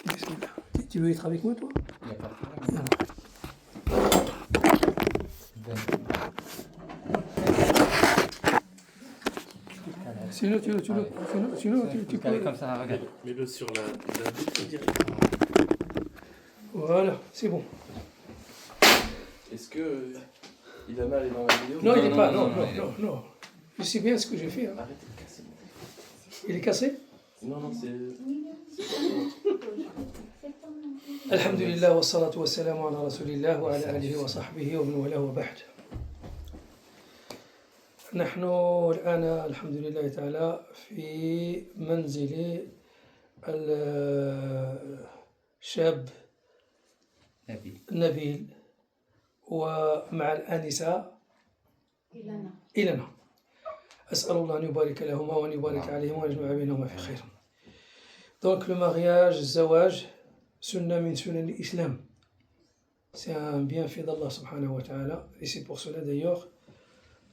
Bismillah. Tu veux être avec moi, toi? Il n'y a pas de problème. Non. Sinon, tu peux. Comme ça, regarde. Mets-le sur la vitre direct. Voilà, c'est bon. Est-ce que il a mal dans la vidéo? Non, il n'est pas. non, Non. Je sais bien ce que j'ai fait. Hein. Arrêtez de casser. Il est cassé? Non, c'est. Alhamdulillah wa salatu wa salamu ala rasulillah wa ala alihi wa sahbihi wa man wala wa ba'd. نحن الآن الحمد لله تعالى في منزل الشاب نبيل ومع الآنسة إلنا أسأل الله أن يبارك لهما وأن يبارك عليهما وأن يجمع بينهما في خير. Donc le mariage, الزواج sunna min sunan l'islam. C'est un bienfait d'Allah subhanahu wa ta'ala et c'est pour cela d'ailleurs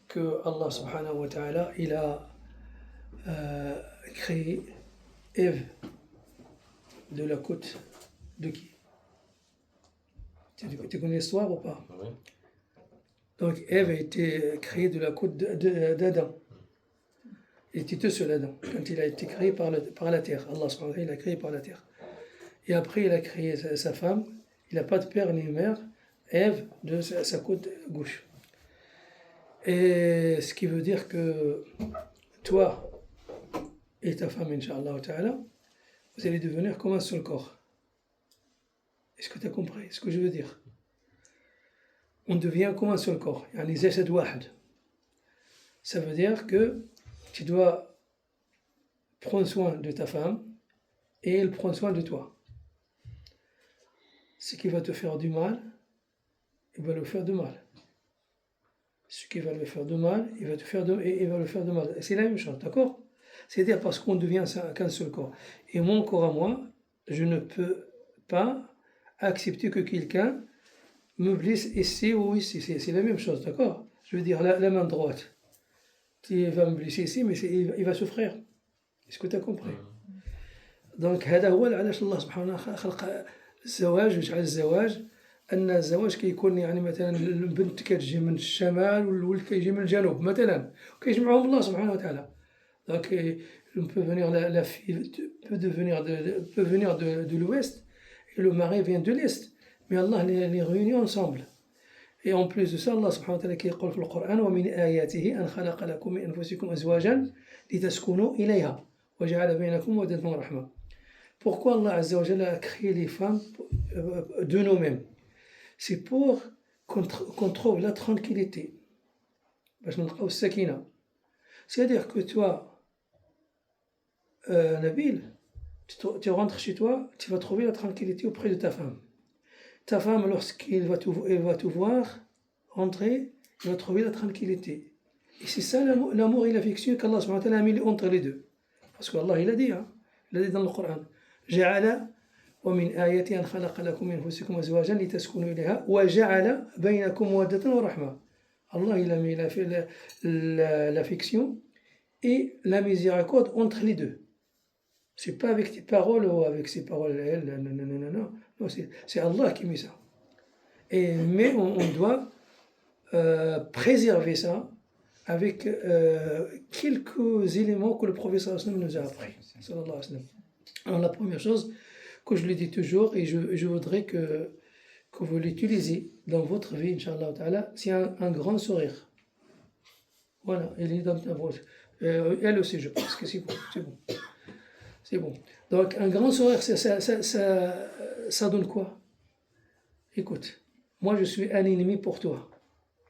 que Allah subhanahu wa ta'ala il a créé Ève de la côte de qui? Tu connais l'histoire ou pas? Oui. Donc Ève a été créée de la côte d'Adam. Il était tout seul Adam quand il a été créé par la terre. Allah subhanahu wa ta'ala il a créé par la terre. Et après il a créé sa femme. Il n'a pas de père ni de mère. Ève de sa côte gauche. Et ce qui veut dire que toi et ta femme, Inch'Allah ta'ala, vous allez devenir comme un seul corps. Est-ce que tu as compris ce que je veux dire? On devient comme un seul corps. Yani jasad wahid. Ça veut dire que tu dois prendre soin de ta femme et elle prend soin de toi. Ce qui va te faire du mal, il va le faire de mal. Ce qui va le faire de mal, il va le faire de mal. C'est la même chose, d'accord? C'est-à-dire parce qu'on devient qu'un seul corps. Et mon corps à moi, je ne peux pas accepter que quelqu'un me blesse ici ou ici. C'est la même chose, d'accord? Je veux dire, la main droite, qui va me blesser ici, mais il va souffrir. Est-ce que tu as compris? Donc, هذا هو علاش الله سبحانه وتعالى خلق الزواج وجعل الزواج أن الزواج كيكون يعني مثلا البنت كتجي من الشمال والولد كيجي من الجنوب مثلا وكيجمعهم الله سبحانه وتعالى. Donc peut venir la fille peut venir de l'ouest et le mari vient de l'est, mais Allah les réunit ensemble. Et en plus de ça, Allah subhanahu wa ta'ala كيقول في القرآن ومن آياته أن خلق لكم من أنفسكم أزواجا لتسكنوا إليها وجعل بينكم مودة ورحمة. Pourquoi Allah Azza wa Jalla a créé les femmes de nous-mêmes? C'est pour qu'on trouve la tranquillité. C'est-à-dire que toi, Nabil, tu rentres chez toi, tu vas trouver la tranquillité auprès de ta femme. Ta femme, lorsqu'elle va te voir rentrer, elle va trouver la tranquillité. Et c'est ça l'amour et l'affection qu'Allah subhanahu wa ta'ala a mis entre les deux. Parce qu'Allah il a dit dans le Coran, جعل ومن آياته أن خلق لكم من أنفسكم أزواجا لتسكنوا إليها وجعل بينكم مودة ورحمة. Allah il a mis l'affection et la miséricorde entre les deux. C'est pas avec tes paroles ou avec ses paroles. Non, c'est Allah qui met ça. Mais on doit préserver ça avec quelques éléments que le prophète sallallahu alayhi wa sallam nous a appris. Sallallahu alayhi wa sallam. Alors la première chose que je le dis toujours et je voudrais que vous l'utilisez dans votre vie, Inch'Allah ta'ala, c'est un grand sourire. Voilà, il est dans ta bouche. Elle aussi, je pense que c'est bon. C'est bon. Donc un grand sourire, ça donne quoi? Écoute, moi je suis un ennemi pour toi.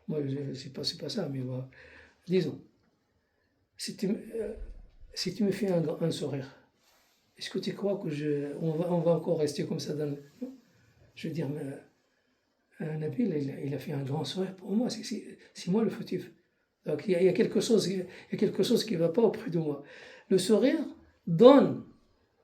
Moi, c'est pas ça, mais disons, si tu me fais un sourire, est-ce que tu crois que on va encore rester comme ça dans je veux dire, Nabil, il a fait un grand sourire pour moi, c'est moi le fautif. Donc il y a quelque chose qui ne va pas auprès de moi. Le sourire donne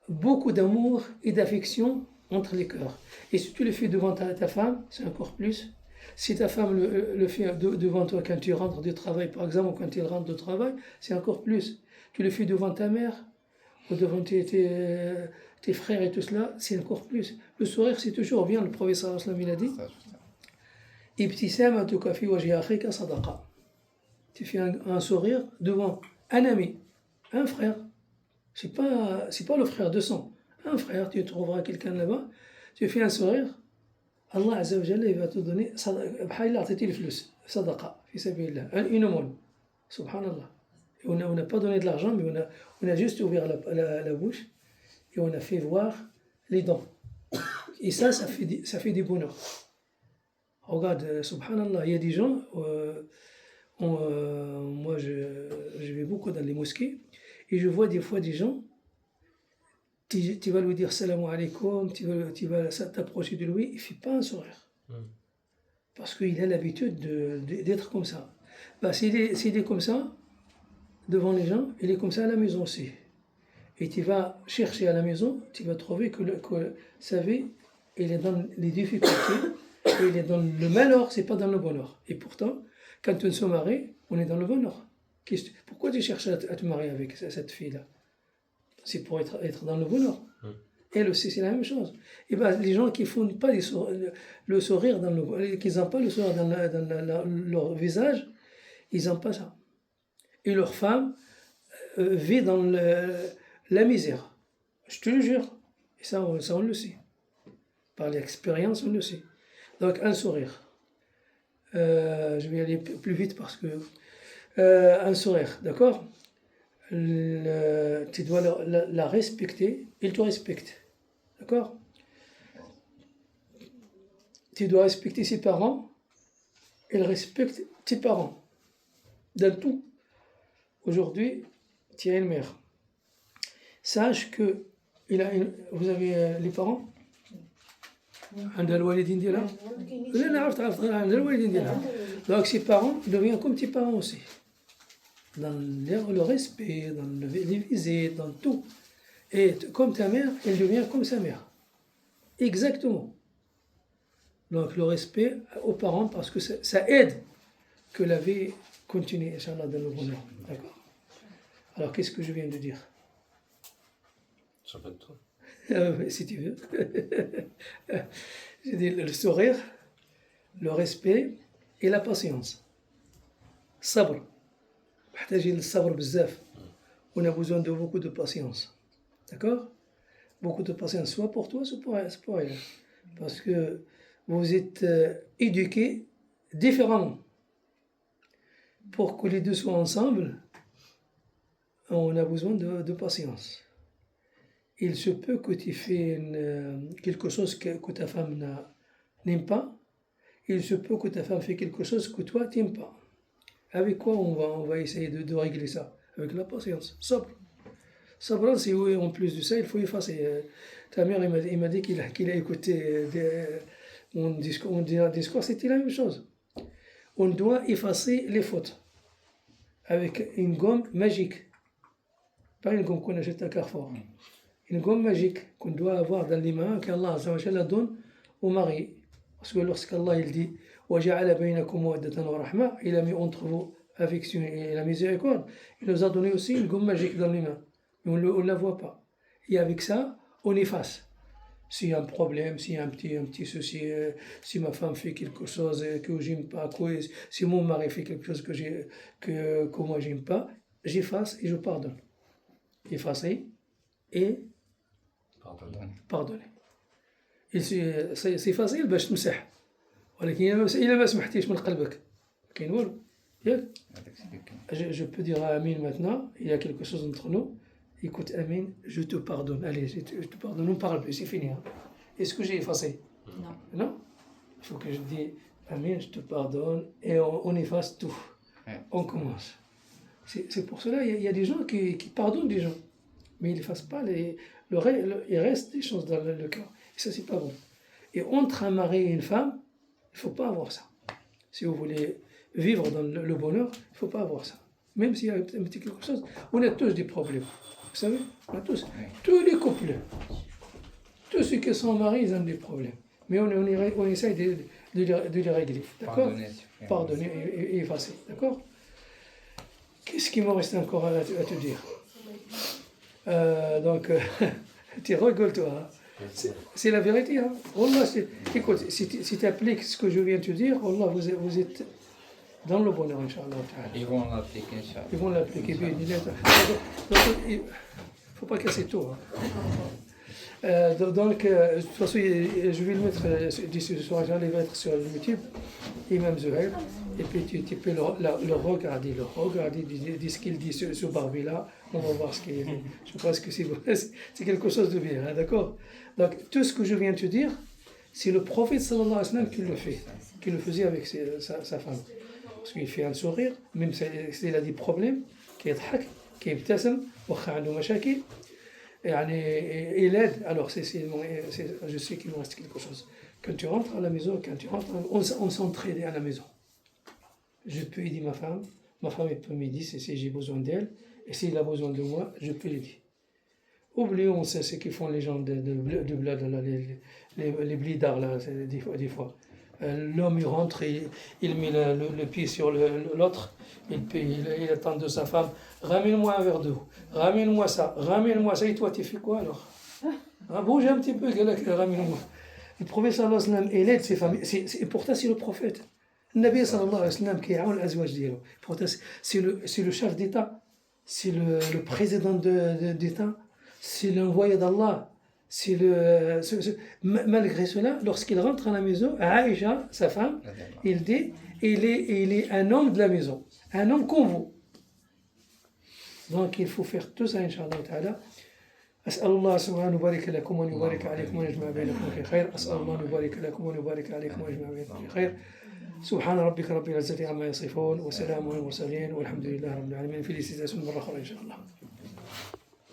beaucoup d'amour et d'affection entre les cœurs. Et si tu le fais devant ta femme, c'est encore plus. Si ta femme le fait devant toi quand tu rentres du travail, par exemple, ou quand elle rentre du travail, c'est encore plus. Tu le fais devant ta mère, ou devant tes frères et tout cela, c'est encore plus. Le sourire, c'est toujours bien. Le prophète sallallahu alayhi wa sallam, il a dit Ibtisamatuka fi wajhi akhika sadaqa. Tu fais un sourire devant un ami, un frère. C'est pas le frère de sang. Un frère, tu trouveras quelqu'un là-bas, tu fais un sourire, Allah Azza wa Jalla, il va te donner bhayla atati al-flus, sadaqa, fi sabilillah, une aumône. Subhanallah. Et on n'a pas donné de l'argent, mais on a juste ouvert la bouche et on a fait voir les dents. Et ça fait du bonheur. Regarde, subhanallah, il y a des gens, moi je vais beaucoup dans les mosquées et je vois des fois des gens, tu vas lui dire salam alaikum, tu vas t'approcher de lui, il ne fait pas un sourire. Parce qu'il a l'habitude d'être comme ça. Bah, s'il est comme ça, devant les gens, il est comme ça à la maison aussi. Et tu vas chercher à la maison, tu vas trouver que sa vie, il est dans les difficultés, et il est dans le malheur, c'est pas dans le bonheur. Et pourtant, quand on se marie, on est dans le bonheur. Pourquoi tu cherches à te marier avec cette fille-là? C'est pour être dans le bonheur. Elle aussi, c'est la même chose. Et ben, les gens qui font pas le sourire qui n'ont pas le sourire dans leur visage, ils n'ont pas ça. Et leur femme vit dans la misère. Je te le jure. Et ça, on le sait. Par l'expérience, on le sait. Donc, un sourire. Je vais aller plus vite parce que... un sourire, d'accord? Tu dois la respecter, il te respecte. D'accord? Tu dois respecter ses parents, il respecte tes parents. Dans tout. Aujourd'hui, tu as une mère. Sache que vous avez les parents? عندها الوالدين ديالها؟ لا انا عرفت عندها الوالدين ديالها. Donc ses parents deviennent comme tes parents aussi. Dans le respect, dans les visites, dans tout. Et comme ta mère, elle devient comme sa mère. Exactement. Donc le respect aux parents parce que ça aide que la vie continue, Inch'Allah, dans le bonheur. D'accord. Alors qu'est-ce que je viens de dire? Ça peut être toi. Si tu veux. J'ai dit le sourire, le respect et la patience. Sabr. محتاجين للصبر بزاف. On a besoin de beaucoup de patience. D'accord? Beaucoup de patience, soit pour toi, soit pour elle. Parce que vous êtes éduqués différemment. Pour que les deux soient ensemble, on a besoin de patience. Il se peut que tu fais quelque chose que ta femme n'aime pas. Il se peut que ta femme fait quelque chose que toi, tu n'aimes pas. Avec quoi on va essayer de régler ça? Avec la patience. Sabr. Sabr, c'est oui, en plus de ça, il faut effacer. Ta mère, il m'a dit qu'il a écouté mon discours, c'était la même chose. On doit effacer les fautes avec une gomme magique. Pas une gomme qu'on achète à Carrefour. Une gomme magique qu'on doit avoir dans les mains, qu'Allah la donne au mari. Parce que lorsqu'Allah il dit وَجَعَلَ بَيْنَكُمْ مَوَدَّةً وَرَحْمَةً, il a mis entre vous affection et la miséricorde, il nous a donné aussi une gomme magique dans les mains. Mais on ne la voit pas. Et avec ça, on efface. S'il y a un problème, s'il y a un petit souci, si ma femme fait quelque chose que j'aime pas, si mon mari fait quelque chose que moi j'aime pas, j'efface et je pardonne. Effacer et pardonner. C'est facile باش تمسح. ولكن إلا ما سمحتيش من قلبك كاين والو ياك. Je peux dire à Amine maintenant, il y a quelque chose entre nous. Écoute Amine, je te pardonne. Allez, je te pardonne, on parle plus, c'est fini. Hein. Est-ce que j'ai effacé? Non. Il faut que je dise Amine, je te pardonne et on efface tout. On commence. C'est pour cela il y a des gens qui pardonnent des gens, mais ils n'effacent pas il reste des choses dans le cœur. Et ça, c'est pas bon. Et entre un mari et une femme, il ne faut pas avoir ça. Si vous voulez vivre dans le bonheur, il ne faut pas avoir ça. Même s'il y a un petit quelque chose, on a tous des problèmes. Vous savez, on a tous. Tous les couples, tous ceux qui sont mariés, ils ont des problèmes. Mais on essaye de les régler. D'accord? Pardonner et effacer. D'accord? Qu'est-ce qu'il me reste encore à te dire? Donc, Tu rigoles, toi. Hein. C'est la vérité. Hein. Wallah, écoute, si tu appliques ce que je viens de te dire, Wallah, vous êtes dans le bonheur, Inch'Allah. Ils vont l'appliquer, Inch'Allah. Ils vont l'appliquer. Donc, il ne faut pas casser tout. Hein. Donc, de toute façon, je vais le mettre d'ici ce soir, j'allais le mettre sur YouTube, Imam Zuhair, et puis tu peux le regarder, dis ce qu'il dit sur Barbie-là, on va voir ce qu'il dit. Je pense que c'est quelque chose de bien, hein, d'accord? Donc, tout ce que je viens de te dire, c'est le prophète sallallahu alayhi wa sallam qui le faisait avec sa femme. Parce qu'il fait un sourire, même s'il a des problèmes, qui est hak, qui est ibtasam, وخا عنده مشاكل. Il aide, alors je sais qu'il me reste quelque chose. Quand tu rentres à la maison, on s'entraide à la maison. Je peux aider ma femme elle peut m'aider si j'ai besoin d'elle, et s'il a besoin de moi, je peux l'aider. Oublions ce qu'ils font les gens de bled, les blidards, là, des fois. L'homme il rentre, il met le pied sur l'autre, il attend de sa femme, ramène-moi un verre d'eau, ramène-moi ça, et toi tu fais quoi alors? Bouge un petit peu, ramène-moi. Le prophète sallallahu alayhi wa sallam, il aide ses familles, et pourtant c'est le prophète. Le Nabi sallallahu alayhi wa sallam qui a l'azwaj d'Ilo. Pourtant c'est le chef d'État, c'est le président d'État, c'est l'envoyé d'Allah. Malgré cela, lorsqu'il rentre à la maison, Aïcha, sa femme, il dit, il est un homme de la maison, un homme comme vous. Donc il faut faire tout ça, Inch'Allah ta'ala. أسأل الله سبحانه أن يبارك لكم وأن يبارك عليكم ويجمع بينكم في خير. أسأل الله أن يبارك لكم وأن يبارك عليكم ويجمع بينكم في خير. سبحان ربك رب العزة عما يصفون وسلام على المرسلين والحمد لله رب العالمين. Félicitations مرة أخرى إن شاء الله.